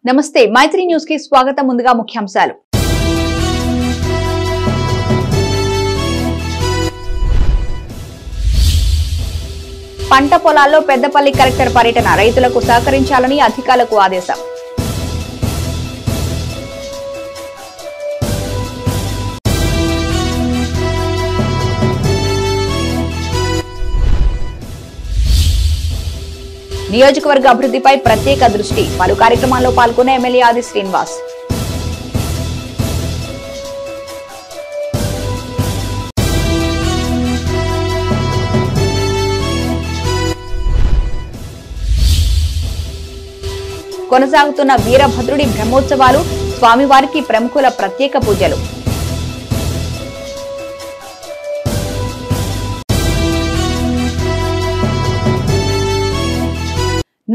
నమస్తే మైత్రి న్యూస్ కి స్వాగతం. ముందుగా ముఖ్యాంశాలు. పంట పొలాల్లో పెద్దపల్లి కలెక్టర్ పర్యటన, రైతులకు సహకరించాలని అధికారులకు ఆదేశం. నియోజకవర్గ అభివృద్ధిపై ప్రత్యేక దృష్టి, పలు కార్యక్రమాల్లో పాల్గొన్న ఎమ్మెల్యే ఆది శ్రీనివాస్. కొనసాగుతున్న వీరభద్రుడి బ్రహ్మోత్సవాలు, స్వామివారికి ప్రముఖుల ప్రత్యేక పూజలు.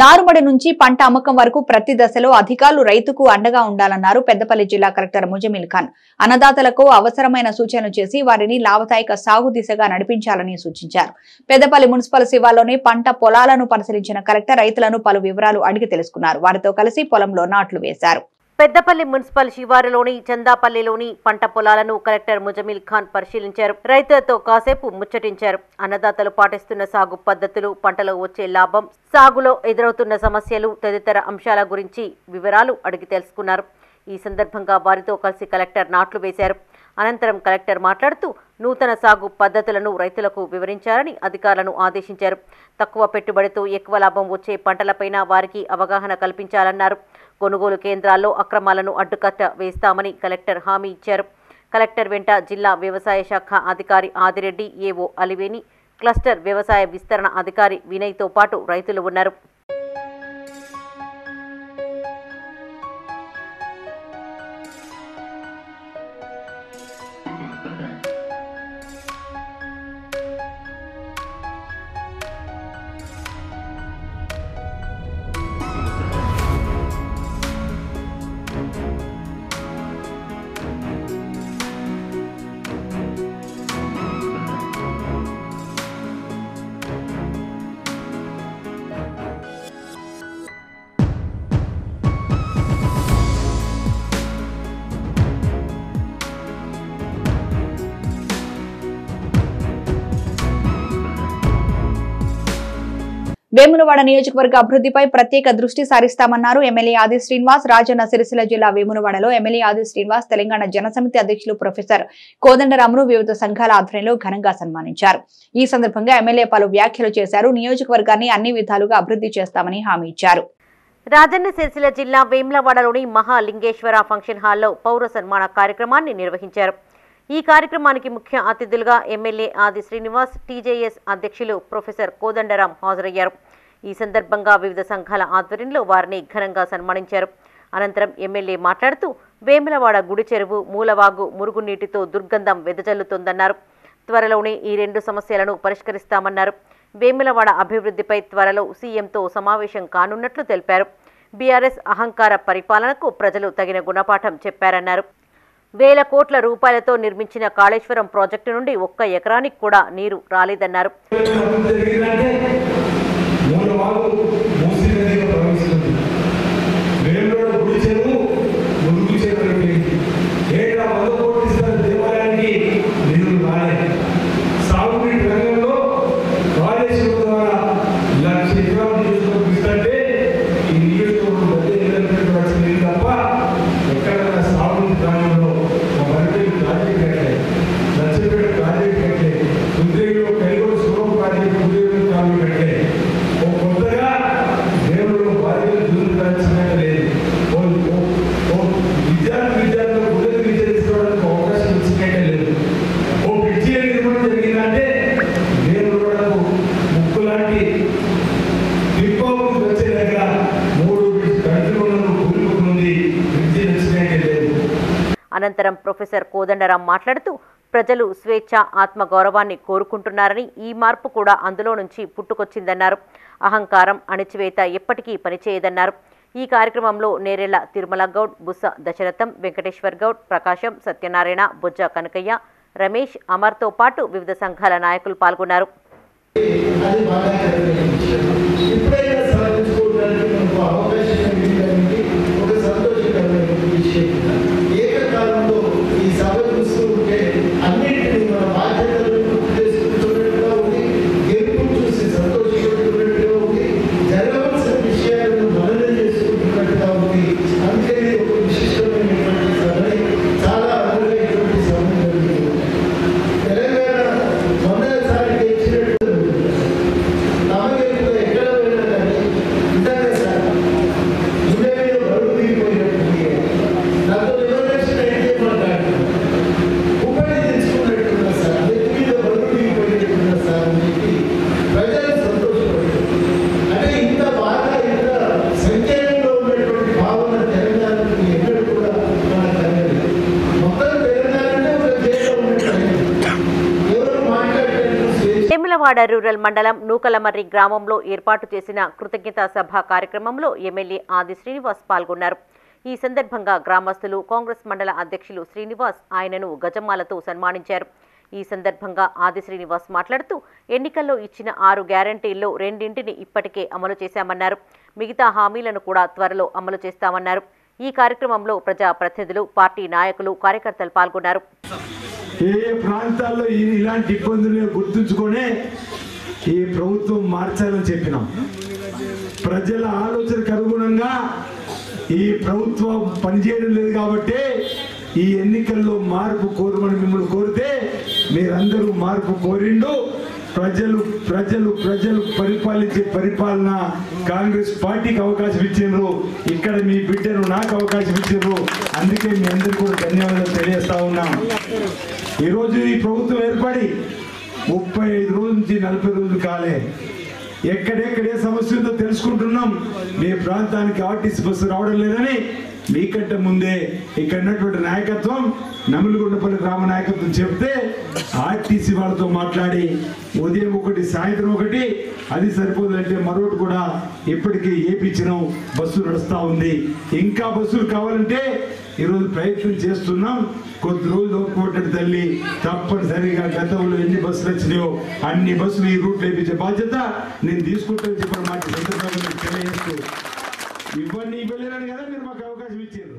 నారుమడి నుంచి పంట అమ్మకం వరకు ప్రతి దశలో అధికారులు రైతుకు అండగా ఉండాలన్నారు పెద్దపల్లి జిల్లా కలెక్టర్ ముజమిల్ ఖాన్. అన్నదాతలకు అవసరమైన సూచనలు చేసి వారిని లాభదాయక సాగు దిశగా నడిపించాలని సూచించారు. పెద్దపల్లి మున్సిపల్ శివార్లోని పంట పొలాలను పరిశీలించిన కలెక్టర్ రైతులను పలు వివరాలు అడిగి తెలుసుకున్నారు. వారితో కలిసి పొలంలో నాట్లు వేశారు. పెద్దపల్లి మున్సిపల్ శివారులోని చందాపల్లిలోని పంట పొలాలను కలెక్టర్ ముజమిల్ ఖాన్ పరిశీలించారు. రైతులతో కాసేపు ముచ్చటించారు. అన్నదాతలు పాటిస్తున్న సాగు పద్ధతులు, పంటలో వచ్చే లాభం, సాగులో ఎదురవుతున్న సమస్యలు తదితర అంశాల గురించి వివరాలు అడిగి తెలుసుకున్నారు. ఈ సందర్భంగా వారితో కలిసి కలెక్టర్ నాట్లు వేశారు. అనంతరం కలెక్టర్ మాట్లాడుతూ నూతన సాగు పద్ధతులను రైతులకు వివరించాలని అధికారులను ఆదేశించారు. తక్కువ పెట్టుబడితో ఎక్కువ లాభం వచ్చే పంటలపైన వారికి అవగాహన కల్పించాలన్నారు. కొనుగోలు కేంద్రాల్లో అక్రమాలను అడ్డుకట్ట వేస్తామని కలెక్టర్ హామీ ఇచ్చారు. కలెక్టర్ వెంట జిల్లా వ్యవసాయ శాఖ అధికారి ఆదిరెడ్డి, ఏవో అలివేని, క్లస్టర్ వ్యవసాయ విస్తరణ అధికారి వినయ్తో పాటు రైతులు ఉన్నారు. వేములవాడ నియోజకవర్గ అభివృద్ధిపై ప్రత్యేక దృష్టి సారిస్తామన్నారు ఎమ్మెల్యే ఆది శ్రీనివాస్. రాజన్న సిరిసిల్ల జిల్లా వేములవాడలో ఎమ్మెల్యే ఆది శ్రీనివాస్ తెలంగాణ జనసమితి అధ్యక్షులు ప్రొఫెసర్ కోదండరాంను వివిధ సంఘాల ఆధ్వర్యంలో ఘనంగా సన్మానించారు. ఈ సందర్భంగా ఎమ్మెల్యే పలు వ్యాఖ్యలు చేశారు. నియోజకవర్గాన్ని అన్ని విధాలుగా అభివృద్ధి చేస్తామని హామీ ఇచ్చారు. రాజన్న సిరిసిల్ల జిల్లా వేములవాడలోని మహాలింగేశ్వర ఫంక్షన్ హాల్లో పౌర సన్మాన కార్యక్రమాన్ని నిర్వహించారు. ఈ కార్యక్రమానికి ముఖ్య అతిథులుగా ఎమ్మెల్యే ఆది శ్రీనివాస్, టీజేఎస్ అధ్యక్షులు ప్రొఫెసర్ కోదండరాం హాజరయ్యారు. ఈ సందర్భంగా వివిధ సంఘాల ఆధ్వర్యంలో వారిని ఘనంగా సన్మానించారు. అనంతరం ఎమ్మెల్యే మాట్లాడుతూ వేములవాడ గుడి చెరువు, మూలవాగు మురుగునీటితో దుర్గంధం వెదజల్లుతోందన్నారు. త్వరలోనే ఈ 2 సమస్యలను పరిష్కరిస్తామన్నారు. వేములవాడ అభివృద్ధిపై త్వరలో సీఎంతో సమావేశం కానున్నట్లు తెలిపారు. బీఆర్ఎస్ అహంకార పరిపాలనకు ప్రజలు తగిన గుణపాఠం చెప్పారన్నారు. వేల కోట్ల రూపాయలతో నిర్మించిన కాళేశ్వరం ప్రాజెక్టు నుండి 1 ఎకరానికి కూడా నీరు రాలేదన్నారు. అనంతరం ప్రొఫెసర్ కోదండరాం మాట్లాడుతూ ప్రజలు స్వేచ్ఛ, ఆత్మగౌరవాన్ని కోరుకుంటున్నారని, ఈ మార్పు కూడా అందులో నుంచి పుట్టుకొచ్చిందన్నారు. అహంకారం, అణిచివేత ఎప్పటికీ పనిచేయదన్నారు. ఈ కార్యక్రమంలో నేరెళ్ల తిరుమల గౌడ్, బుస్స దశరథం, వెంకటేశ్వర్ గౌడ్, ప్రకాశం, సత్యనారాయణ, బొజ్జ కనకయ్య, రమేష్, అమర్తో పాటు వివిధ సంఘాల నాయకులు పాల్గొన్నారు. వేములవాడ రూరల్ మండలం నూకలమర్రి గ్రామంలో ఏర్పాటు చేసిన కృతజ్ఞతా సభ కార్యక్రమంలో ఎమ్మెల్యే ఆది శ్రీనివాస్ పాల్గొన్నారు. ఈ సందర్భంగా గ్రామస్తులు కాంగ్రెస్ మండల అధ్యక్షులు శ్రీనివాస్ ఆయనను గజమాలతో సన్మానించారు. ఈ సందర్భంగా ఆది శ్రీనివాస్ మాట్లాడుతూ ఎన్నికల్లో ఇచ్చిన 6 గ్యారంటీల్లో 2 ఇప్పటికే అమలు చేశామన్నారు. మిగతా హామీలను కూడా త్వరలో అమలు చేస్తామన్నారు. ఈ కార్యక్రమంలో ప్రజాప్రతినిధులు, పార్టీ నాయకులు, కార్యకర్తలు పాల్గొన్నారు. ఏ ప్రాంతాల్లో ఇలాంటి ఇబ్బందులు గుర్తుంచుకొని ఈ ప్రభుత్వం మార్చాలని చెప్పినాం. ప్రజల ఆలోచనకు అనుగుణంగా ఈ ప్రభుత్వం పనిచేయడం లేదు కాబట్టి ఈ ఎన్నికల్లో మార్పు కోరమని మిమ్మల్ని కోరితే మీరందరూ మార్పు కోరిండు. ప్రజలు పరిపాలించే పరిపాలన కాంగ్రెస్ పార్టీకి అవకాశం ఇచ్చిండ్రు. ఇక్కడ మీ బిడ్డను నాకు అవకాశం ఇచ్చిండ్రు. అందుకే మీ అందరికీ కూడా ధన్యవాదాలు తెలియజేస్తా ఉన్నాం. ఈరోజు ఈ ప్రభుత్వం ఏర్పడి 35 రోజుల నుంచి 40 రోజులు కాలే. ఎక్కడెక్కడే సమస్య ఉందో తెలుసుకుంటున్నాం. మీ ప్రాంతానికి ఆర్టీసీ బస్సు రావడం లేదని మీకంటే ముందే ఇక్కడ ఉన్నటువంటి నాయకత్వం, నమిలిగుండపల్లి గ్రామ నాయకత్వం చెప్తే ఆర్టీసీ వాళ్ళతో మాట్లాడి ఉదయం 1 సాయంత్రం 1 అది సరిపోదంటే మరొకటి కూడా ఇప్పటికీ ఏపించినాం. బస్సు నడుస్తూ ఉంది. ఇంకా బస్సులు కావాలంటే ఈరోజు ప్రయత్నం చేస్తున్నాం. కొద్ది రోజులు ఒప్పుకోవటం తల్లి తప్పనిసరిగా గతంలో ఎన్ని బస్సులు వచ్చినాయో అన్ని బస్సులు ఈ రూట్లో వేయించే బాధ్యత నేను తీసుకుంటానని చెప్పిన మాట సందర్భంగా తెలియజేస్తూ ఇవన్నీ ఇవ్వలేరని కదా మీరు మాకు అవకాశం ఇచ్చారు.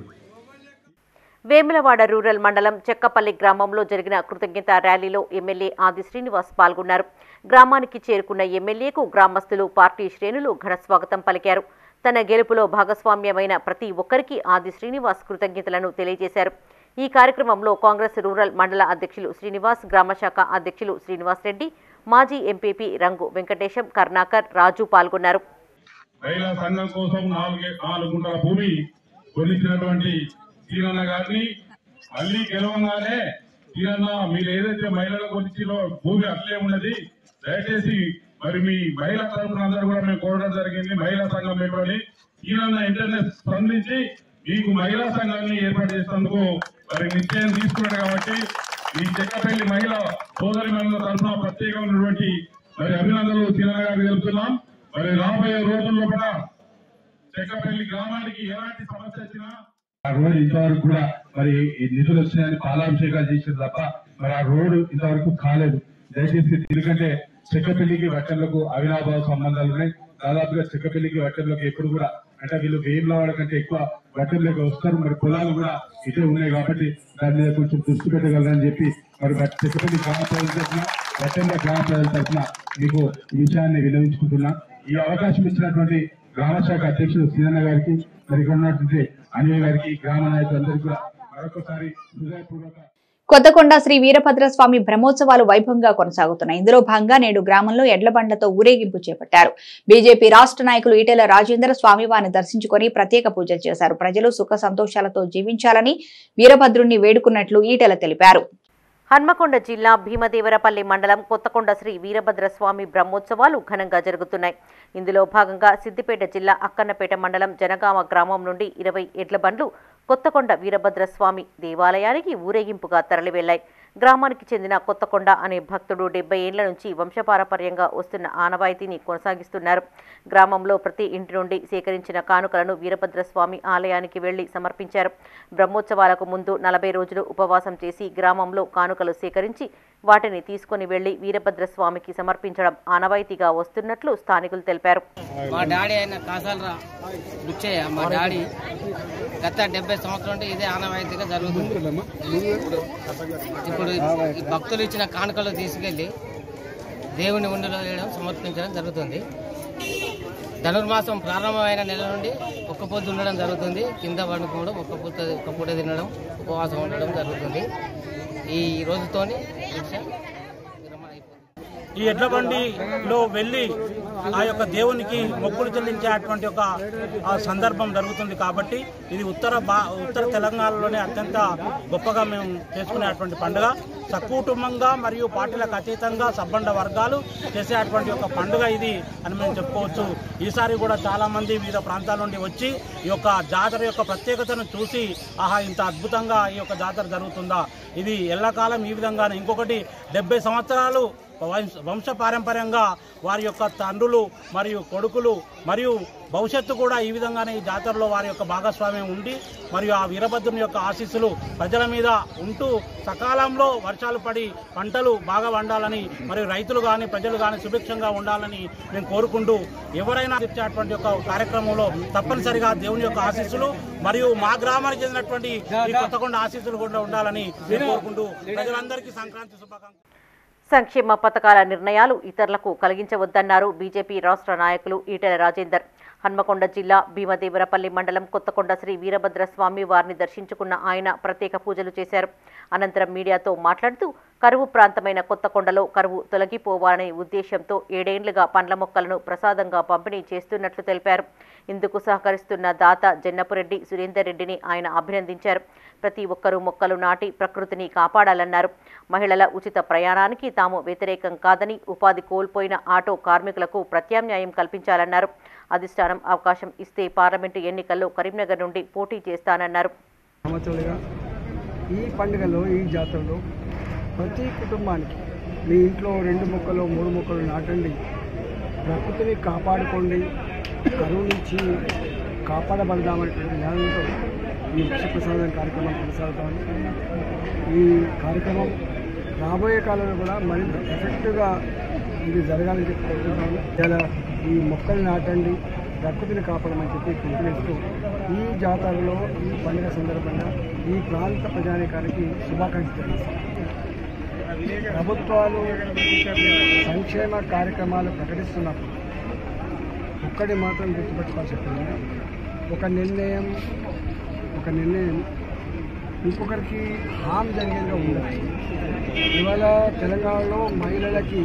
వేములవాడ రూరల్ మండలం చెక్కపల్లి గ్రామంలో జరిగిన కృతజ్ఞత ర్యాలీలో ఎమ్మెల్యే ఆది శ్రీనివాస్ పాల్గొన్నారు. గ్రామానికి చేరుకున్న ఎమ్మెల్యేకు గ్రామస్తులు, పార్టీ శ్రేణులు ఘన స్వాగతం పలికారు. తన గెలుపులో భాగస్వామ్యమైన ప్రతి ఒక్కరికి ఆది శ్రీనివాస్ కృతజ్ఞతలను తెలియజేశారు. ఈ కార్యక్రమంలో కాంగ్రెస్ రూరల్ మండల అధ్యక్షులు శ్రీనివాస్, గ్రామశాఖ అధ్యక్షులు శ్రీనివాస్ రెడ్డి, మాజీ ఎంపీపీ రంగు వెంకటేశం, కరుణాకర్, రాజు పాల్గొన్నారు. మహిళా సంఘం కోసం 4 గుంటల భూమి కొనిచ్చినటువంటి సీనన్న గారిని మళ్ళీ గెలవంగానే సీనన్న మీరు ఏదైతే మహిళలకు కొనిచ్చినో భూమి అట్లే ఉన్నది, దయచేసి మరి మీ మహిళా తరఫున అందరూ కూడా మేము కోరడం జరిగింది. మహిళా సంఘం పెట్టుబడి సీనన్న ఇంటర్నెట్ స్పందించి మీకు మహిళా సంఘాన్ని ఏర్పాటు చేసేందుకు మరి నిశ్చయం తీసుకున్నారు. కాబట్టి ఈ చెక్కపల్లి మహిళా సోదరి మహిళల తరఫున ప్రత్యేకమైనటువంటి మరి అభినందనలు సీనన్న గారికి తెలుపుతున్నాం. మరి రాబోయే రోజుల్లో కూడా చెక్కపల్లి గ్రామానికి ఎలాంటి సమస్య వచ్చినా ఆ రోడ్డు ఇంతవరకు కూడా మరి నిధులు వచ్చినాయని పాలాభిషేకాలు చేసేది తప్ప మరి ఆ రోడ్డు ఇంతవరకు కాలేదు. దయచేసి ఎందుకంటే చెక్కపల్లికి వట్టంలకు అవినాభావ సంబంధాలు ఉన్నాయి. దాదాపుగా చెక్కపల్లికి వట్టంలోకి ఎప్పుడు కూడా అంటే వీళ్ళు వేములవాడ కంటే ఎక్కువ వట్టంలోకి వస్తారు. మరి పొలాలు కూడా ఇటే ఉన్నాయి కాబట్టి దాని మీద కొంచెం దృష్టి పెట్టగలరని చెప్పి మరి చెక్కపల్లి గ్రామ ప్రజల తరఫున, వట్టంల గ్రామ ప్రజల తరఫున మీకు ఈ విషయాన్ని విన్నవించుకుంటున్నా. ఈ అవకాశం ఇచ్చినటువంటి గ్రామశాఖ అధ్యక్షుడు సీనన్న గారికి, మరి ఇక్కడ ఉన్నటువంటి అనిల్ గారికి, గ్రామ నాయకులందరికీ కూడా మరొకసారి హృదయపూర్వక కొత్తకొండ శ్రీ వీరభద్రస్వామి బ్రహ్మోత్సవాలు వైభవంగా కొనసాగుతున్నాయి. ఇందులో భాగంగా నేడు గ్రామంలో ఎడ్లబండ్లతో ఊరేగింపు చేపట్టారు. బీజేపీ రాష్ట్ర నాయకులు ఈటెల రాజేందర్ స్వామివారిని దర్శించుకొని ప్రత్యేక పూజలు చేశారు. ప్రజలు సుఖ సంతోషాలతో జీవించాలని వీరభద్రుణ్ణి వేడుకున్నట్లు ఈటెల తెలిపారు. హన్మకొండ జిల్లా భీమదేవరపల్లి మండలం కొత్తకొండ శ్రీ వీరభద్రస్వామి బ్రహ్మోత్సవాలు ఘనంగా జరుగుతున్నాయి. ఇందులో భాగంగా సిద్దిపేట జిల్లా అక్కన్నపేట మండలం జనగామ గ్రామం నుండి 20 ఎడ్ల బండ్లు కొత్తకొండ వీరభద్రస్వామి దేవాలయానికి ఊరేగింపుగా తరలివెళ్లాయి. గ్రామానికి చెందిన కొత్తకొండ అనే భక్తుడు 70 ఏళ్ల నుంచి వంశపారపర్యంగా వస్తున్న ఆనవాయితీని కొనసాగిస్తున్నారు. గ్రామంలో ప్రతి ఇంటి నుండి సేకరించిన కానుకలను వీరభద్రస్వామి ఆలయానికి వెళ్లి సమర్పించారు. బ్రహ్మోత్సవాలకు ముందు 40 రోజులు ఉపవాసం చేసి గ్రామంలో కానుకలు సేకరించి వాటిని తీసుకుని వెళ్లి వీరభద్రస్వామికి సమర్పించడం ఆనవాయితీగా వస్తున్నట్లు స్థానికులు తెలిపారు. మా డాడీ అయిన కాసాలరా బుచ్చయ్య, మా డాడీ గత 70 సంవత్సరాల నుండి ఇదే ఆనవాయితీగా జరుగుతుంది. ఇప్పుడు భక్తులు ఇచ్చిన కానుకలు తీసుకెళ్లి దేవుని ఉండిలో వేయడం, సమర్పించడం జరుగుతుంది. ధనుర్మాసం ప్రారంభమైన నెల నుండి ఒక్క పొద్దు ఉండడం జరుగుతుంది. కింద పండుకోవడం, ఒక్క పూట తినడం, ఉపవాసం ఉండడం జరుగుతుంది. ఈ రోజుతోని ఈ ఎడ్ల బండిలో వెళ్ళి ఆ యొక్క దేవునికి మొక్కులు చెల్లించేటువంటి ఒక సందర్భం జరుగుతుంది. కాబట్టి ఇది ఉత్తర తెలంగాణలోనే అత్యంత గొప్పగా మేము చేసుకునేటువంటి పండుగ. సకుటుంబంగా మరియు పార్టీలకు అతీతంగా సబ్బండ వర్గాలు చేసేటువంటి ఒక పండుగ ఇది అని మేము చెప్పుకోవచ్చు. ఈసారి కూడా చాలామంది వివిధ ప్రాంతాల నుండి వచ్చి ఈ యొక్క జాతర యొక్క ప్రత్యేకతను చూసి ఆహా ఇంత అద్భుతంగా ఈ యొక్క జాతర జరుగుతుందా, ఇది ఎల్లకాలం ఈ విధంగానే. ఇంకొకటి 70 సంవత్సరాలు వంశపారంపర్యంగా వారి యొక్క తండ్రులు మరియు కొడుకులు మరియు భవిష్యత్తు కూడా ఈ విధంగానే ఈ జాతరలో వారి యొక్క భాగస్వామ్యం ఉండి మరియు ఆ వీరభద్రుని యొక్క ఆశీస్సులు ప్రజల మీద ఉంటూ సకాలంలో వర్షాలు పడి పంటలు బాగా వండాలని మరియు రైతులు కానీ ప్రజలు కానీ సుభిక్షంగా ఉండాలని మేము కోరుకుంటూ ఎవరైనా ఇచ్చేటువంటి యొక్క కార్యక్రమంలో తప్పనిసరిగా దేవుని యొక్క ఆశీస్సులు మరియు మా గ్రామానికి చెందినటువంటి ఈ కొత్తకొండ ఆశీస్సులు కూడా ఉండాలని మేము కోరుకుంటూ ప్రజలందరికీ సంక్రాంతి శుభాకాంక్షలు. సంక్షేమ పథకాల నిర్ణయాలు ఇతరులకు కలిగించవద్దన్నారు బీజేపీ రాష్ట్ర నాయకులు ఈటెల రాజేందర్. హన్మకొండ జిల్లా భీమదేవరపల్లి మండలం కొత్తకొండ శ్రీ వీరభద్రస్వామి వారిని దర్శించుకున్న ఆయన ప్రత్యేక పూజలు చేశారు. అనంతరం మీడియాతో మాట్లాడుతూ కరువు ప్రాంతమైన కొత్తకొండలో కరువు తొలగిపోవాలనే ఉద్దేశంతో 7 ఏళ్లుగా పండ్ల మొక్కలను ప్రసాదంగా పంపిణీ చేస్తున్నట్లు తెలిపారు. ఇందుకు సహకరిస్తున్న దాత జన్నపురెడ్డి సురేందర్ రెడ్డిని ఆయన అభినందించారు. ప్రతి ఒక్కరూ మొక్కలు నాటి ప్రకృతిని కాపాడాలన్నారు. మహిళల ఉచిత ప్రయాణానికి తాము వ్యతిరేకం కాదని, ఉపాధి కోల్పోయిన ఆటో కార్మికులకు ప్రత్యామ్నాయం కల్పించాలన్నారు. అధిష్టానం అవకాశం ఇస్తే పార్లమెంటు ఎన్నికల్లో కరీంనగర్ నుండి పోటీ చేస్తానన్నారు. ఈ పండుగలో ఈ జాతరలో ప్రతి కుటుంబానికి మీ ఇంట్లో 2 మొక్కలు 3 మొక్కలు నాటండి, ప్రకృతిని కాపాడుకోండి, కరువు నుంచి కాపాడబడదామనే జ్ఞానంతో ఈ వృక్ష ప్రసాదం కార్యక్రమం కొనసాగుతాము. ఈ కార్యక్రమం రాబోయే కాలంలో కూడా మరింత ఎఫెక్టివ్గా ఇది జరగాలని చెప్పి కోరుకుంటాము. ఇలా ఈ మొక్కలు నాటండి, ప్రకృతిని కాపాడమని చెప్పి పిలుపునిస్తూ ఈ జాతరలో ఈ పండుగ సందర్భంగా ఈ ప్రాంత ప్రజానీకానికి శుభాకాంక్షలు తెలియజేస్తాం. ప్రభుత్వాలు సంక్షేమ కార్యక్రమాలు ప్రకటిస్తున్నప్పుడు ఒక్కటి మాత్రం గుర్తుపెట్టుకోవాల్సి చెప్తుంది, ఒక నిర్ణయం ఇంకొకరికి హామ్ జరిగేలా ఉండదు. ఇవాళ తెలంగాణలో మహిళలకి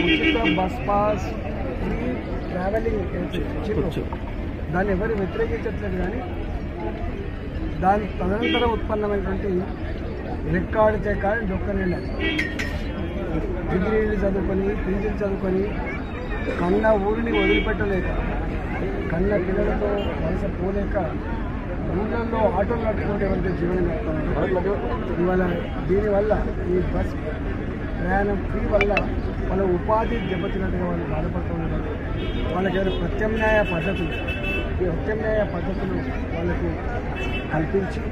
ఉచిత బస్ పాస్, ఫ్రీ ట్రావెలింగ్ ఇచ్చిండ్రు. దాన్ని ఎవరు వ్యతిరేకించట్లేదు, కానీ దాని తదనంతరం ఉత్పన్నమైనటువంటి రెక్కాడితే కానీ డొక్కనిళ్ళు డిగ్రీలు చదువుకొని పీజీలు చదువుకొని కన్న ఊరిని వదిలిపెట్టలేక, కన్న పిల్లలతో వలస పోలేక ఊళ్ళల్లో ఆటోలు నడుపుకుంటే ఎవరికి జీవనం నడుపుతున్నారు. ఇవాళ దీనివల్ల ఈ బస్ ప్రయాణం ఫ్రీ వల్ల వాళ్ళ ఉపాధి దెబ్బతిన్నట్టుగా వాళ్ళు బాధపడుతున్నారు. వాళ్ళకి ఏదైనా ప్రత్యామ్నాయ పద్ధతులు వాళ్ళకు కల్పించి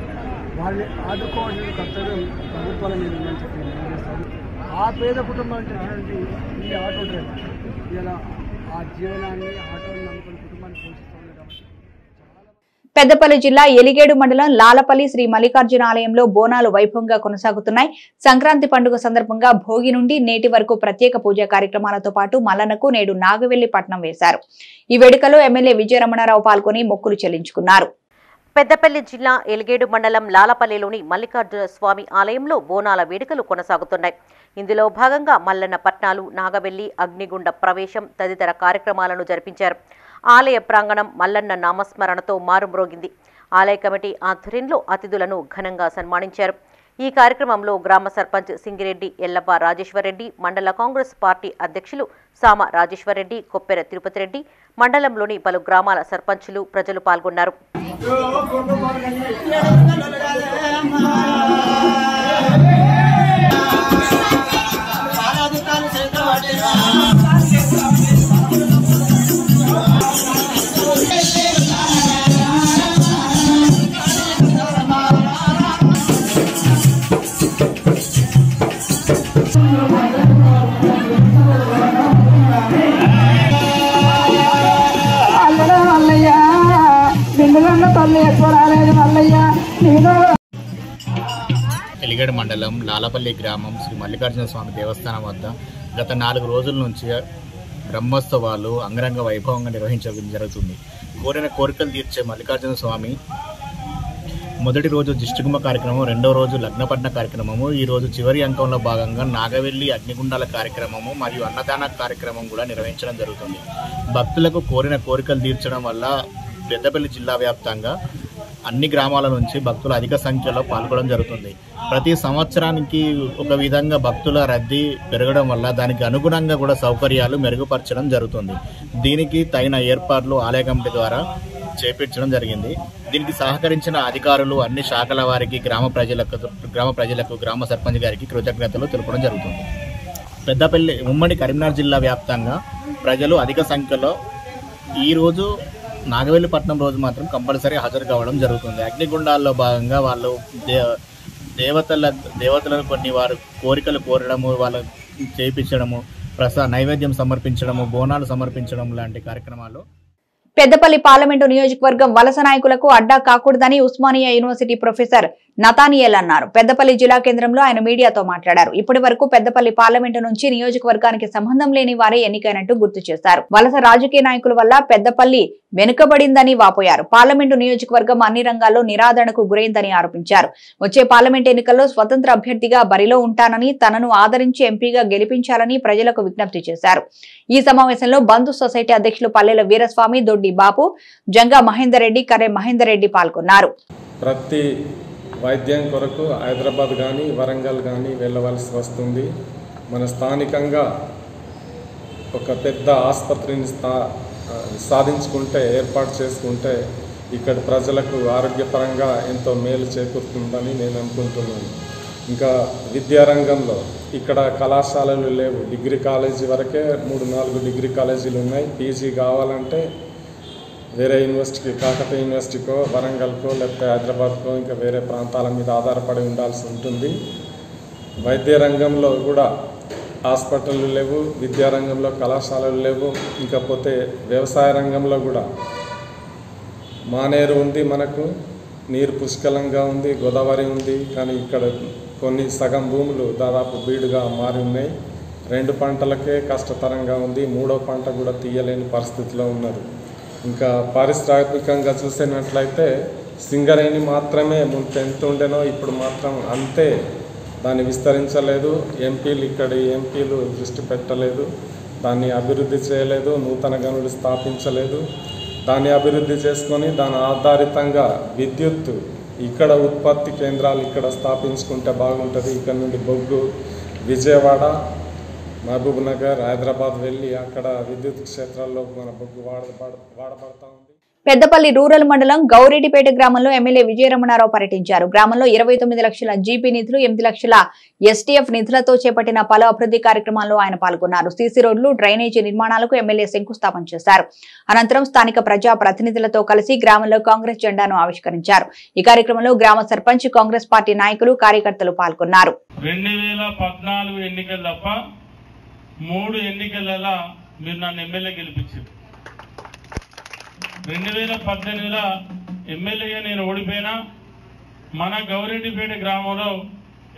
వాళ్ళని ఆదుకోవాల్సిన కర్తవ్యం ప్రభుత్వాల మీద ఉందని చెప్పి నిర్ణయిస్తాను. ఆ పేద కుటుంబానికి చెందినటువంటి ఈ ఆటో డ్రైవర్ ఇలా ఆ జీవనాన్ని ఆటోని నమ్ముకుని కుటుంబాన్ని పోషిస్తుంది కాబట్టి. పెద్దపల్లి జిల్లా ఎలిగేడు మండలం లాలపల్లి శ్రీ మల్లికార్జున ఆలయంలో బోనాలు వైభవంగా కొనసాగుతున్నాయి. సంక్రాంతి పండుగ సందర్భంగా భోగి నుండి నేటి వరకు ప్రత్యేక పూజా కార్యక్రమాలతో పాటు మల్లన్నకు నేడు నాగవెల్లి పట్నం వేశారు. ఈ వేడుకలో ఎమ్మెల్యే విజయరమణారావు పాల్గొని మొక్కులు చెల్లించుకున్నారు. పెద్దపల్లి జిల్లా ఎలిగేడు మండలం లాలపల్లిలోని మల్లికార్జున స్వామి ఆలయంలో బోనాల వేడుకలు కొనసాగుతున్నాయి. ఇందులో భాగంగా మల్లన్న పట్నాలు, నాగవెల్లి, అగ్నిగుండ ప్రవేశం తదితర కార్యక్రమాలను జరిపించారు. ఆలయ ప్రాంగణం మల్లన్న నామస్మరణతో మారుమ్రోగింది. ఆలయ కమిటీ ఆధ్వర్యంలో అతిథులను ఘనంగా సన్మానించారు. ఈ కార్యక్రమంలో గ్రామ సర్పంచ్ సింగిరెడ్డి ఎల్లప్ప రాజేశ్వరరెడ్డి, మండల కాంగ్రెస్ పార్టీ అధ్యక్షులు సామ రాజేశ్వరరెడ్డి, కొప్పెర తిరుపతి రెడ్డి, మండలంలోని పలు గ్రామాల సర్పంచులు, ప్రజలు పాల్గొన్నారు. ఎలిగేడు మండలం లాలపల్లి గ్రామం శ్రీ మల్లికార్జున స్వామి దేవస్థానం వద్ద గత 4 రోజుల నుంచి బ్రహ్మోత్సవాలు అంగరంగ వైభవంగా నిర్వహించడం జరుగుతుంది. కోరిన కోరికలు తీర్చే మల్లికార్జున స్వామి మొదటి రోజు దిష్టిగుమ్మ కార్యక్రమం, రెండవ రోజు లగ్నపట్న కార్యక్రమము, ఈ రోజు చివరి అంకంలో భాగంగా నాగవెల్లి అగ్నిగుండాల కార్యక్రమము మరియు అన్నదాన కార్యక్రమం కూడా నిర్వహించడం జరుగుతుంది. భక్తులకు కోరిన కోరికలు తీర్చడం వల్ల పెద్దపల్లి జిల్లా వ్యాప్తంగా అన్ని గ్రామాల నుంచి భక్తులు అధిక సంఖ్యలో పాల్గొనడం జరుగుతుంది. ప్రతి సంవత్సరానికి ఒక విధంగా భక్తుల రద్దీ పెరగడం వల్ల దానికి అనుగుణంగా కూడా సౌకర్యాలు మెరుగుపరచడం జరుగుతుంది. దీనికి తగిన ఏర్పాట్లు ఆలయ కమిటీ ద్వారా చేపించడం జరిగింది. దీనికి సహకరించిన అధికారులు, అన్ని శాఖల వారికి, గ్రామ ప్రజలకు, గ్రామ సర్పంచ్ గారికి కృతజ్ఞతలు తెలపడం జరుగుతుంది. పెద్దపల్లి ఉమ్మడి కరీంనగర్ జిల్లా వ్యాప్తంగా ప్రజలు అధిక సంఖ్యలో ఈరోజు నాగవెల్లిపట్నం రోజు మాత్రం కంపల్సరీ హాజరు కావడం జరుగుతుంది. అగ్నిగుండాల్లో భాగంగా వాళ్ళు దేవతలను కొన్ని వారు కోరికలు కోరడము, వాళ్ళు చేయించడము, నైవేద్యం సమర్పించడము, బోనాలు సమర్పించడం లాంటి కార్యక్రమాలు. పెద్దపల్లి పార్లమెంటు నియోజకవర్గం వలస నాయకులకు అడ్డా కాకూడదని ఉస్మానియా యూనివర్సిటీ ప్రొఫెసర్ నతానియల్ అన్నారు. పెద్దపల్లి జిల్లా కేంద్రంలో ఆయన మీడియాతో మాట్లాడారు. ఇప్పటి వరకు పెద్దపల్లి పార్లమెంటు నుంచి నియోజకవర్గానికి సంబంధం లేని వారే ఎన్నికైనట్టు గుర్తు చేశారు. వలస రాజకీయ నాయకుల వల్ల పెద్దపల్లి వెనుకబడిందని వాపోయారు. పార్లమెంటు నియోజకవర్గం అన్ని రంగాల్లో నిరాదరణకు గురైందని ఆరోపించారు. వచ్చే పార్లమెంట్ ఎన్నికల్లో స్వతంత్ర అభ్యర్థిగా బరిలో ఉంటానని, తనను ఆదరించి ఎంపీగా గెలిపించాలని ప్రజలకు విజ్ఞప్తి చేశారు. ఈ సమావేశంలో బంధు సొసైటీ అధ్యక్షులు పల్లెల వీరస్వామి, దొడ్డి బాపు, జంగా మహేందర్ రెడ్డి, కర్రె మహేందర్ రెడ్డి పాల్గొన్నారు. ప్రతి వైద్యం కొరకు హైదరాబాద్ కానీ వరంగల్ కానీ వెళ్ళవలసి వస్తుంది. మన స్థానికంగా ఒక పెద్ద ఆసుపత్రిని సాధించుకుంటే, ఏర్పాటు చేసుకుంటే ఇక్కడ ప్రజలకు ఆరోగ్యపరంగా ఎంతో మేలు చేకూరుతుందని నేను అనుకుంటున్నాను. ఇంకా విద్యారంగంలో ఇక్కడ కళాశాలలు లేవు. డిగ్రీ కాలేజీ వరకే 3-4 డిగ్రీ కాలేజీలు ఉన్నాయి. పీజీ కావాలంటే వేరే యూనివర్సిటీకి, కాకతీయ యూనివర్సిటీకో, వరంగల్కో, లేకపోతే హైదరాబాద్కో, ఇంకా వేరే ప్రాంతాల మీద ఆధారపడి ఉండాల్సి ఉంటుంది. వైద్య రంగంలో కూడా హాస్పిటళ్ళు లేవు, విద్యారంగంలో కళాశాలలు లేవు. ఇంకపోతే వ్యవసాయ రంగంలో కూడా మానేరు ఉంది, మనకు నీరు పుష్కలంగా ఉంది, గోదావరి ఉంది. కానీ ఇక్కడ కొన్ని సగం భూములు దాదాపు బీడుగా మారి ఉన్నాయి. 2 పంటలకే కష్టతరంగా ఉంది, 3వ పంట కూడా తీయలేని పరిస్థితిలో ఉన్నారు. ఇంకా పారిశ్రామికంగా చూసినట్లయితే సింగరేణి మాత్రమే ముందు ఎంత ఉండేనో ఇప్పుడు మాత్రం అంతే, దాన్ని విస్తరించలేదు. ఎంపీలు దృష్టి పెట్టలేదు, దాన్ని అభివృద్ధి చేయలేదు, నూతన గనులు స్థాపించలేదు. దాన్ని అభివృద్ధి చేసుకొని దాని ఆధారితంగా విద్యుత్ ఇక్కడ ఉత్పత్తి కేంద్రాలు ఇక్కడ స్థాపించుకుంటే బాగుంటుంది. ఇక్కడ నుండి బొగ్గు విజయవాడ, మహబూబ్ నగర్, హైదరాబాద్ వెళ్ళి అక్కడ విద్యుత్ క్షేత్రాల్లో మన బొగ్గు వాడబడతా ఉంది. పెద్దపల్లి రూరల్ మండలం గౌరెడ్డిపేట గ్రామంలో ఎమ్మెల్యే విజయరమణారావు పర్యటించారు. గ్రామంలో 29 లక్షల జీపీ నిధులు, 8 లక్షల ఎస్టీఎఫ్ నిధులతో చేపట్టిన పలు అభివృద్ధి కార్యక్రమాల్లో ఆయన పాల్గొన్నారు. సీసీ రోడ్లు, డ్రైనేజీ నిర్మాణాలకు ఎమ్మెల్యే శంకుస్థాపన చేశారు. అనంతరం స్థానిక ప్రజా ప్రతినిధులతో కలిసి గ్రామంలో కాంగ్రెస్ జెండాను ఆవిష్కరించారు. ఈ కార్యక్రమంలో గ్రామ సర్పంచ్, కాంగ్రెస్ పార్టీ నాయకులు, కార్యకర్తలు పాల్గొన్నారు. 2014 ఎన్నికలు తప్ప 3 ఎన్నికలలో మీరు నన్ను ఎమ్మెల్యే గెలిపించారు. 2018లో ఎమ్మెల్యేగా నేను ఓడిపోయినా మన గౌరెడ్డిపేట గ్రామంలో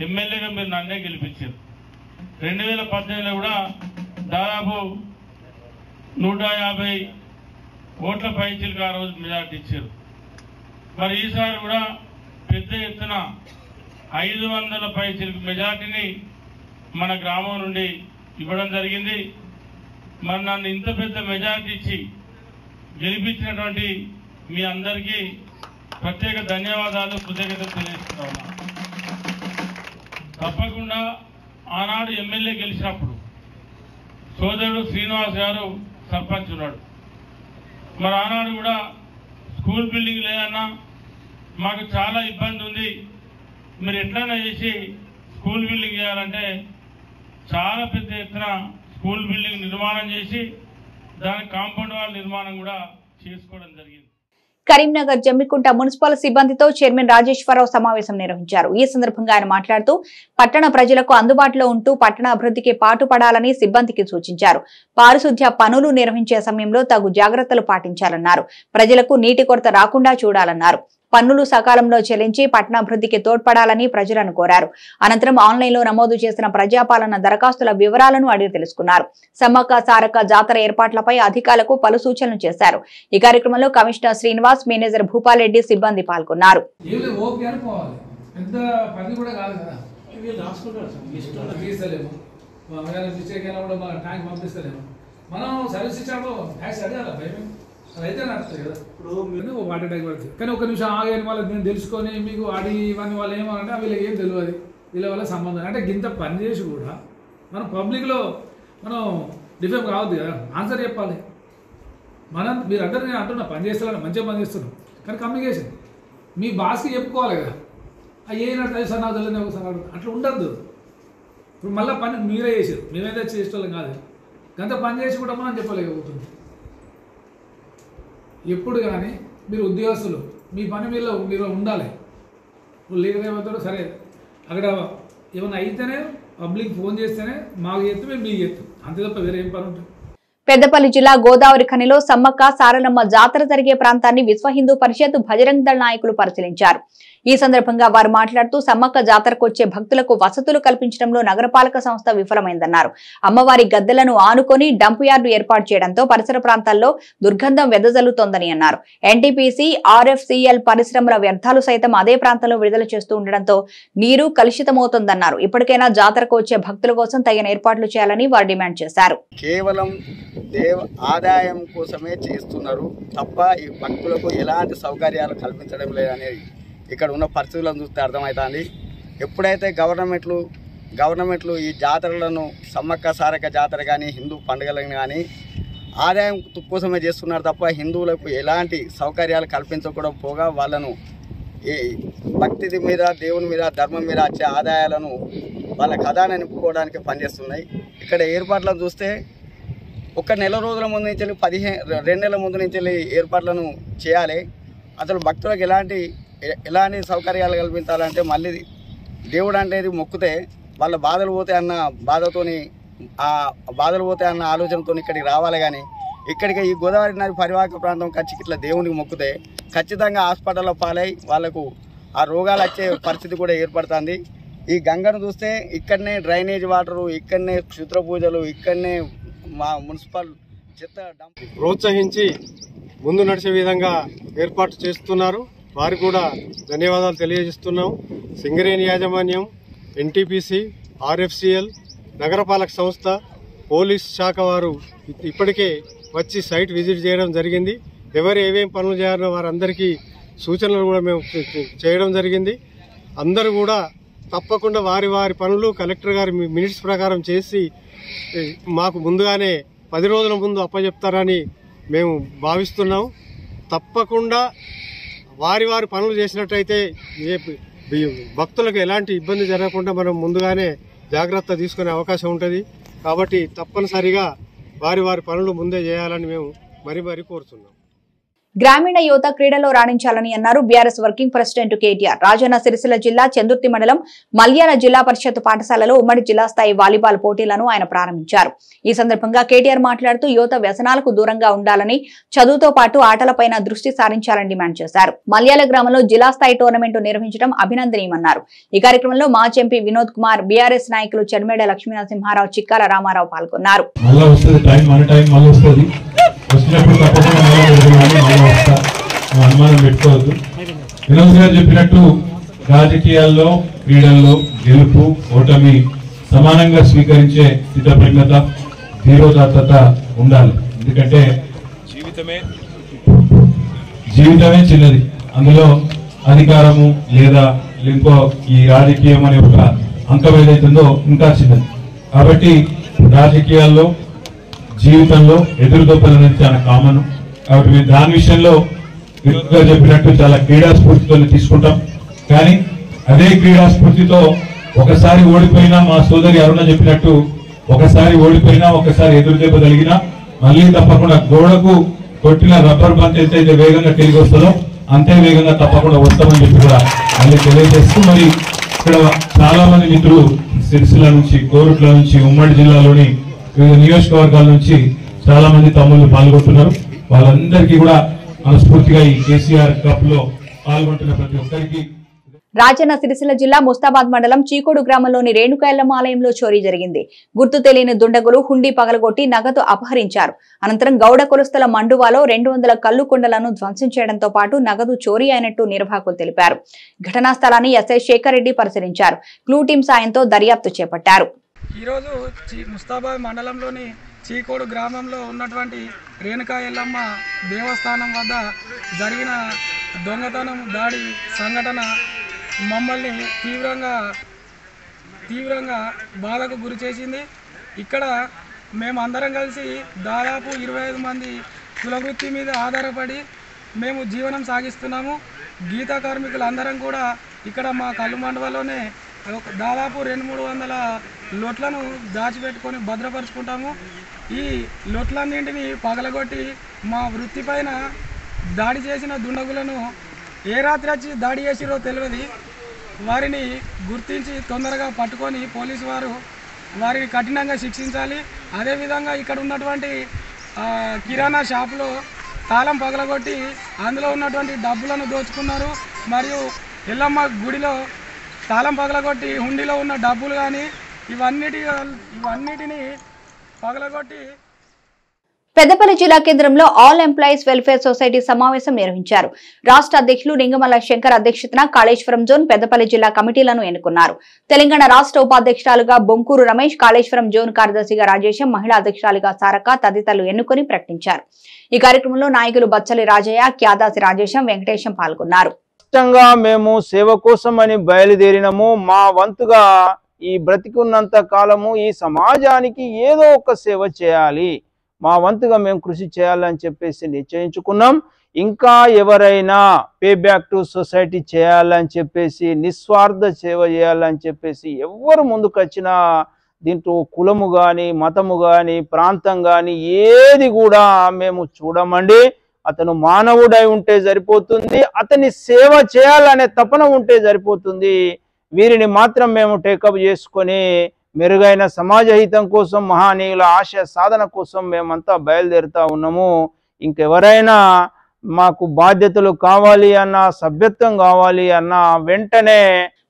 ఎమ్మెల్యేగా మీరు నన్నే గెలిపించారు. 2018లో కూడా దాదాపు 150 ఓట్ల పైచిలకు ఆ రోజు మెజార్టీ ఇచ్చారు. మరి ఈసారి కూడా పెద్ద ఎత్తున 500 పైచిలకు మెజార్టీని మన గ్రామం నుండి ఇవ్వడం జరిగింది. మరి నన్ను ఇంత పెద్ద మెజార్టీ ఇచ్చి గెలిపించినటువంటి మీ అందరికీ ప్రత్యేక ధన్యవాదాలు, కృతజ్ఞతలు తెలియజేస్తున్నాను. తప్పకుండా ఆనాడు ఎమ్మెల్యే గెలిచినప్పుడు సోదరుడు శ్రీనివాస్ గారు సర్పంచ్ ఉన్నాడు. మరి ఆనాడు కూడా స్కూల్ బిల్డింగ్ లేదన్నా మాకు చాలా ఇబ్బంది ఉంది, మీరు ఎట్లైనా చేసి స్కూల్ బిల్డింగ్ చేయాలంటే చాలా పెద్ద ఎత్తున స్కూల్ బిల్డింగ్ నిర్మాణం చేసి దాని కాంపౌండ్ వాల్ నిర్మాణం కూడా చేసుకోవడం జరిగింది. కరీంనగర్ జమ్మికుంట మున్సిపల్ సిబ్బందితో చైర్మన్ రాజేశ్వరరావు సమావేశం నిర్వహించారు. ఈ సందర్భంగా ఆయన మాట్లాడుతూ పట్టణ ప్రజలకు అందుబాటులో ఉంటూ పట్టణ అభివృద్ధికి పాటుపడాలని సిబ్బందికి సూచించారు. పారిశుధ్య పనులు నిర్వహించే సమయంలో తగు జాగ్రత్తలు పాటించాలన్నారు. ప్రజలకు నీటి కొరత రాకుండా చూడాలన్నారు. పన్నులు సకాలంలో చెల్లించి పట్టణాభివృద్ధికి తోడ్పడాలని ప్రజలను కోరారు. అనంతరం ఆన్లైన్లో నమోదు చేసిన ప్రజాపాలన దరఖాస్తుల వివరాలను అడిగి తెలుసుకున్నారు. సమ్మక్క సారక్క జాతర ఏర్పాట్లపై అధికారులకు పలు సూచనలు చేశారు. ఈ కార్యక్రమంలో కమిషనర్ శ్రీనివాస్, మేనేజర్ భూపాలరెడ్డి, సిబ్బంది పాల్గొన్నారు. అయితే నడుస్తుంది కదా ఇప్పుడు వాటర్ ట్యాంక్ పడుతుంది. కానీ ఒక నిమిషం ఆగని వాళ్ళకి నేను తెలుసుకొని మీకు అడి ఇవన్నీ వాళ్ళు ఏమనంటే వీళ్ళకి ఏం తెలియదు, వీళ్ళ వల్ల సంబంధం అంటే ఇంత పని చేసి కూడా మనం పబ్లిక్లో మనం డిఫెమ్ కావద్దు కదా, ఆన్సర్ చెప్పాలి. మీరు అంటే నేను అంటున్నా పని చేస్తాను, మంచిగా పని చేస్తున్నాం, కానీ కమ్యూనికేషన్ మీ బాస్కి చెప్పుకోవాలి కదా. ఏనాడు సార్ నాకు తెలియదు ఒకసారి అట్లా ఉండద్దు. ఇప్పుడు మళ్ళీ పని మీరే చేసారు, మేమైతే చేసేవాళ్ళం కాదు. గంత పని చేసి కూడా మనం చెప్పలేకపోతుంది. ఎప్పుడు కానీ మీరు ఉద్యోగస్తులు మీ పని మీరు ఉండాలి. లీడర్ ఏమవుతారో సరే, అక్కడ ఏమైనా అయితేనే పబ్లిక్ ఫోన్ చేస్తేనే మాకు చేస్తే మేము మీకు చేస్తాం, అంతే తప్ప వేరే ఏం పని ఉంటుంది? పెద్దపల్లి జిల్లా గోదావరి ఖనిలో సమ్మక్క సారలమ్మ జాతర జరిగే ప్రాంతాన్ని విశ్వ హిందూ పరిషత్ బజరంగ్ దళ్ నాయకులు పరిశీలించారు. ఈ సందర్భంగా వారు మాట్లాడుతూ సమ్మక్క జాతరకు వచ్చే భక్తులకు వసతులు కల్పించడంలో నగరపాలక సంస్థ విఫలమైందన్నారు. అమ్మవారి గద్దెలను ఆనుకొని డంప్ యార్డు ఏర్పాటు చేయడంతో పరిసర ప్రాంతాల్లో దుర్గంధం వెదజల్లుతోందని అన్నారు. ఎన్టీపీసీ, ఆర్ఎఫ్సిఎల్ పరిశ్రమల వ్యర్థాలు సైతం అదే ప్రాంతంలో విడుదల చేస్తూ ఉండడంతో నీరు కలుషితమవుతోందన్నారు. ఇప్పటికైనా జాతరకు వచ్చే భక్తుల కోసం తగిన ఏర్పాట్లు చేయాలని వారు డిమాండ్ చేశారు. కేవలం ఆదాయం కోసమే చేస్తున్నారు తప్ప ఈ భక్తులకు ఎలాంటి సౌకర్యాలు కల్పించడం లేదనేది ఇక్కడ ఉన్న పరిస్థితులను చూస్తే అర్థమవుతుంది. ఎప్పుడైతే గవర్నమెంట్లు ఈ జాతరలను సమ్మక్క సారక్క జాతర కానీ హిందూ పండుగలను కానీ ఆదాయం కోసమే చేస్తున్నారు తప్ప హిందువులకు ఎలాంటి సౌకర్యాలు కల్పించకూడదు పోగా వాళ్ళను ఈ భక్తి మీద, దేవుని మీద, ధర్మం మీద వచ్చే ఆదాయాలను వాళ్ళ ఖజానా నింపుకోవడానికి పనిచేస్తున్నాయి. ఇక్కడ ఏర్పాట్లను చూస్తే ఒక నెల రోజుల ముందు నుంచి 2 నెలల ముందు నుంచి ఏర్పాట్లను చేయాలి. అసలు భక్తులకు ఎలాంటి సౌకర్యాలు కల్పించాలంటే మళ్ళీ దేవుడు అనేది మొక్కితే వాళ్ళ బాధలు పోతే అన్న ఆలోచనతో ఇక్కడికి రావాలి. కానీ ఇక్కడికి ఈ గోదావరి నది పరివాహక ప్రాంతం కచ్చికి ఇట్లా దేవునికి మొక్కితే ఖచ్చితంగా హాస్పిటల్లో పాలై వాళ్ళకు ఆ రోగాలు వచ్చే పరిస్థితి కూడా ఏర్పడుతుంది. ఈ గంగను చూస్తే ఇక్కడనే డ్రైనేజ్ వాటరు, ఇక్కడనే క్షుద్ర పూజలు, ఇక్కడనే మా మున్సిపల్ చెత్త ప్రోత్సహించి ముందు నడిచే విధంగా ఏర్పాటు చేస్తున్నారు. వారికి కూడా ధన్యవాదాలు తెలియజేస్తున్నాం. సింగరేణి యాజమాన్యం, ఎన్టీపీసీ, ఆర్ఎఫ్సిఎల్, నగరపాలక సంస్థ, పోలీస్ శాఖ వారు ఇప్పటికే వచ్చి సైట్ విజిట్ చేయడం జరిగింది. ఎవరు ఏమేం పనులు చేయాలో వారందరికీ సూచనలు కూడా మేము చేయడం జరిగింది. అందరూ కూడా తప్పకుండా వారి పనులు కలెక్టర్ గారి మినిట్స్ ప్రకారం చేసి మాకు ముందుగానే 10 రోజుల ముందు అప్పచెప్తారని మేము భావిస్తున్నాం. తప్పకుండా వారి పనులు చేసినట్టయితే భక్తులకు ఎలాంటి ఇబ్బంది జరగకుండా మనం ముందుగానే జాగ్రత్త తీసుకునే అవకాశం ఉంటుంది. కాబట్టి తప్పనిసరిగా వారి పనులు ముందే చేయాలని మేము మరీ కోరుతున్నాం. గ్రామీణ యువత క్రీడలో రాణించాలని అన్నారు BRS working president KTR. Rajanna Sircilla జిల్లా చందుర్తి మండలం మల్యాల జిల్లా పరిషత్ పాఠశాలలో ఉమ్మడి జిల్లా స్థాయి వాలీబాల్ పోటీలను ఆయన ప్రారంభించారు. ఈ సందర్భంగా కేటీఆర్ మాట్లాడుతూ యువత వ్యసనాలకు దూరంగా ఉండాలని, చదువుతో పాటు ఆటలపైన దృష్టి సారించాలని డిమాండ్ చేశారు. మల్యాల గ్రామంలో జిల్లా స్థాయి టోర్నమెంట్ నిర్వహించడం అభినందనీయమన్నారు. ఈ కార్యక్రమంలో మాజీ ఎంపీ వినోద్ కుమార్, బీఆర్ఎస్ నాయకులు చెర్మేడ లక్ష్మీనరసింహారావు, చిక్కాల రామారావు పాల్గొన్నారు. వచ్చినప్పుడు తప్పకుండా అనుమానం పెట్టుకోవద్దు. వినోద్ గారు చెప్పినట్టు రాజకీయాల్లో, క్రీడల్లో గెలుపు ఓటమి సమానంగా స్వీకరించే స్థితప్రజ్ఞత, ధీరోదాత్తత ఉండాలి. ఎందుకంటే జీవితమే చిన్నది, అందులో అధికారము లేదా ఇంకో ఈ రాజకీయం అనే ఒక అంకం ఏదైతుందో ఇంకా చిన్నది. కాబట్టి రాజకీయాల్లో, జీవితంలో ఎదురుదొప్పలు అనేది చాలా కామన్. కాబట్టి మేము దాని విషయంలో వినోద్ గారు చెప్పినట్టు చాలా క్రీడా స్ఫూర్తితో తీసుకుంటాం. కానీ అదే క్రీడా స్ఫూర్తితో ఒకసారి ఓడిపోయినా, మా సోదరి అరుణ చెప్పినట్టు ఒకసారి ఓడిపోయినా, ఒకసారి ఎదురు దెబ్బ తగిలినా మళ్ళీ తప్పకుండా గోడకు కొట్టిన రబ్బర్ బంత్ ఎంతైతే వేగంగా తిరిగి వస్తుందో అంతే వేగంగా తప్పకుండా వస్తామని చెప్పి కూడా మళ్ళీ తెలియజేస్తూ, మరి ఇక్కడ చాలా మంది మిత్రులు సిరిసిల్ల నుంచి, కోరుట్ల నుంచి, ఉమ్మడి జిల్లాలోని వివిధ నియోజకవర్గాల నుంచి చాలా మంది తమ్ముళ్ళు పాల్గొంటున్నారు. వాళ్ళందరికీ కూడా మనస్ఫూర్తిగా ఈ కేసీఆర్ కప్ లో పాల్గొంటున్న ప్రతి ఒక్కరికి. రాజన్న సిరిసిల్ల జిల్లా ముస్తాబాద్ మండలం చీకోడు గ్రామంలోని రేణుకాయలమ్మ ఆలయంలో చోరీ జరిగింది. గుర్తు తెలియని దుండగులు హుండీ పగలగొట్టి నగదు అపహరించారు. అనంతరం గౌడ కులస్తుల మండువాలో 200 కల్లు కుండలను ధ్వంసం చేయడంతో పాటు నగదు చోరీ అయినట్టు నిర్వాహకులు తెలిపారు. ఘటనా స్థలాన్ని ఎస్ఐ శేఖర్ రెడ్డి పరిశీలించారు. క్లూ టీం సాయంతో దర్యాప్తు చేపట్టారు. ఈరోజు ముస్తాబాద్ మండలంలోని చీకోడు గ్రామంలో ఉన్నటువంటి రేణుకా ఎల్లమ్మ దేవస్థానం వద్ద జరిగిన దొంగతనం దాడి సంఘటన మమ్మల్ని తీవ్రంగా బాధకు గురి చేసింది. ఇక్కడ మేమందరం కలిసి దాదాపు 25 మంది కులవృత్తి మీద ఆధారపడి మేము జీవనం సాగిస్తున్నాము. గీతా కార్మికులందరం కూడా ఇక్కడ మా కల్లు మండవలోనే దాదాపు 200-300 లొట్లను దాచిపెట్టుకొని భద్రపరుచుకుంటాము. ఈ లొట్లన్నింటినీ పగలగొట్టి మా వృత్తి పైన దాడి చేసిన దుండగులను ఏ రాత్రి వచ్చి దాడి చేసిరో తెలియదు. వారిని గుర్తించి తొందరగా పట్టుకొని పోలీసు వారు వారిని కఠినంగా శిక్షించాలి. అదేవిధంగా ఇక్కడ ఉన్నటువంటి కిరాణా షాపులో తాళం పగలగొట్టి అందులో ఉన్నటువంటి డబ్బులను దోచుకున్నారు. మరియు ఎల్లమ్మ గుడిలో తాళం పగలగొట్టి హుండీలో ఉన్న డబ్బులు కానీ ఇవన్నిటిని పగలగొట్టి పెద్దపల్లి జిల్లా కేంద్రంలో ఆల్ ఎంప్లాయీస్ వెల్ఫేర్ సొసైటీ సమావేశం నిర్వహించారు. రాష్ట్ర అధ్యక్షులు లింగమల్ల శంకర్ అధ్యక్షతన కాళేశ్వరం జోన్ పెద్దపల్లి జిల్లా కమిటీలను ఎన్నుకున్నారు. తెలంగాణ రాష్ట్ర ఉపాధ్యక్షురాలుగా బొంకూరు రమేష్, కాళేశ్వరం జోన్ కార్యదర్శిగా రాజేశం, మహిళా అధ్యక్షురాలుగా సారక తదితరులు ఎన్నుకొని ప్రకటించారు. ఈ కార్యక్రమంలో నాయకులు బచ్చలి రాజయ్య, క్యాదాసి రాజేశం, వెంకటేశం పాల్గొన్నారు. మేము సేవ కోసమని బయలుదేరినము. మా వంతుగా ఈ బ్రతికున్నంత కాలము ఈ సమాజానికి ఏదో ఒక సేవ చేయాలి, మా వంతుగా మేము కృషి చేయాలని చెప్పేసి నిశ్చయించుకున్నాం. ఇంకా ఎవరైనా పే బ్యాక్ టు సొసైటీ చేయాలని చెప్పేసి, నిస్వార్థ సేవ చేయాలని చెప్పేసి ఎవరు ముందుకొచ్చినా దీంట్లో కులము కానీ మతము కానీ ప్రాంతం కానీ ఏది కూడా మేము చూడమండి. అతను మానవుడై ఉంటే సరిపోతుంది, అతని సేవ చేయాలనే తపన ఉంటే సరిపోతుంది. వీరిని మాత్రం మేము టేకప్ చేసుకొని మెరుగైన సమాజ హితం కోసం, మహానీయుల ఆశయ సాధన కోసం మేమంతా బయలుదేరుతా ఉన్నాము. ఇంకెవరైనా మాకు బాధ్యతలు కావాలి అన్నా, సభ్యత్వం కావాలి అన్నా వెంటనే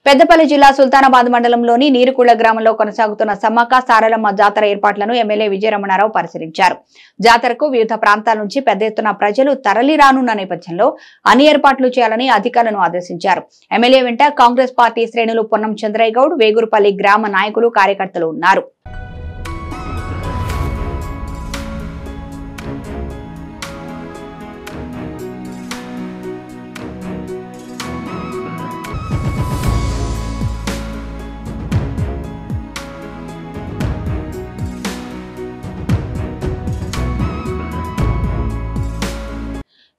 పెద్దపల్లి జిల్లా సుల్తానాబాద్ మండలంలోని నీరుకుళ్ల గ్రామంలో కొనసాగుతున్న సమ్మక్క సారలమ్మ జాతర ఏర్పాట్లను ఎమ్మెల్యే విజయరమణారావు పరిశీలించారు. జాతరకు వివిధ ప్రాంతాల నుంచి పెద్ద ఎత్తున ప్రజలు తరలి రానున్న నేపథ్యంలో అన్ని ఏర్పాట్లు చేయాలని అధికారులను ఆదేశించారు. ఎమ్మెల్యే వెంట కాంగ్రెస్ పార్టీ శ్రేణులు పొన్నం చంద్రయ్య గౌడ్, వేగురుపల్లి గ్రామ నాయకులు, కార్యకర్తలు ఉన్నారు.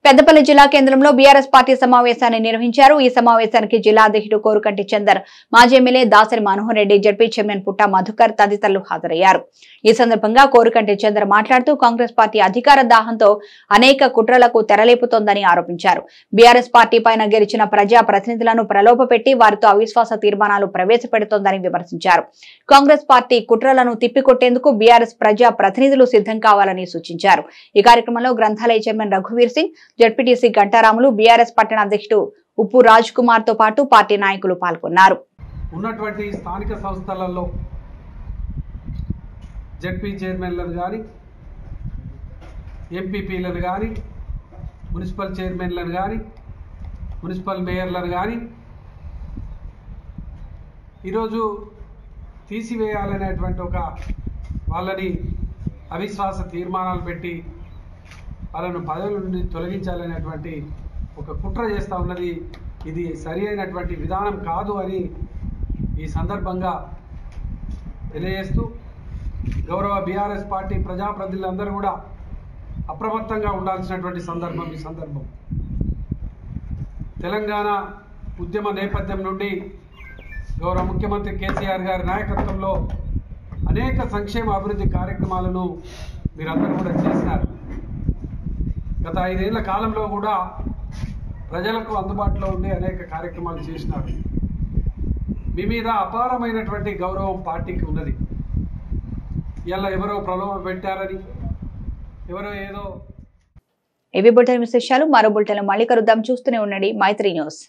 పెద్దపల్లి జిల్లా కేంద్రంలో బీఆర్ఎస్ పార్టీ సమావేశాన్ని నిర్వహించారు. ఈ సమావేశానికి జిల్లా అధ్యక్షుడు కోరుకంటి చందర్, మాజీ MLA Dasari Manohar Reddy, ZP chairman పుట్ట మధుకర్ తదితరులు హాజరయ్యారు. ఈ సందర్భంగా కోరుకంటి చందర్ మాట్లాడుతూ కాంగ్రెస్ పార్టీ అధికార దాహంతో అనేక కుట్రలకు తెరలేపుతోందని ఆరోపించారు. బీఆర్ఎస్ పార్టీ పైన గెలిచిన ప్రజా ప్రతినిధులను ప్రలోభపెట్టి వారితో అవిశ్వాస తీర్మానాలు ప్రవేశపెడుతోందని విమర్శించారు. కాంగ్రెస్ పార్టీ కుట్రలను తిప్పికొట్టేందుకు బీఆర్ఎస్ ప్రజా ప్రతినిధులు సిద్ధం కావాలని సూచించారు. ఈ కార్యక్రమంలో గ్రంథాలయ చైర్మన్ రఘువీర్ సింగ్, జడ్పీటీసీ గంటారాములు, బీఆర్ఎస్ పట్టణ అధ్యక్షుడు ఉప్పు రాజ్ కుమార్ తో పాటు పార్టీ నాయకులు పాల్గొన్నారు. ఉన్నటువంటి స్థానిక సంస్థలలో జడ్పీ చైర్మన్లను కానీ, ఎంపీపీలను కానీ, మున్సిపల్ చైర్మన్లను కానీ, మున్సిపల్ మేయర్లను కానీ ఈరోజు తీసివేయాలనేటువంటి ఒక వాళ్ళని అవిశ్వాస తీర్మానాలు పెట్టి వాళ్ళను పదవుల నుండి తొలగించాలనేటువంటి ఒక కుట్ర చేస్తూ ఉన్నది. ఇది సరి అయినటువంటి విధానం కాదు అని ఈ సందర్భంగా తెలియజేస్తూ, గౌరవ బీఆర్ఎస్ పార్టీ ప్రజాప్రతినిధులందరూ కూడా అప్రమత్తంగా ఉండాల్సినటువంటి సందర్భం ఈ సందర్భం. తెలంగాణ ఉద్యమ నేపథ్యం నుండి గౌరవ ముఖ్యమంత్రి కేసీఆర్ గారి నాయకత్వంలో అనేక సంక్షేమ అభివృద్ధి కార్యక్రమాలను మీరందరూ కూడా చేసినారు. గత 5 ఏళ్ల కాలంలో కూడా ప్రజలకు అందుబాటులో ఉండే అనేక కార్యక్రమాలు చేసినారు. మీ మీద అపారమైనటువంటి గౌరవం పార్టీకి ఉన్నది. ఇలా ఎవరో ప్రలోభ పెట్టారని, ఎవరో ఏదో. ఇవి బులెటిన్ విశేషాలు. మరో బులెటిన్ మళ్ళీ కలుద్దాం. చూస్తూనే ఉండండి మైత్రి న్యూస్.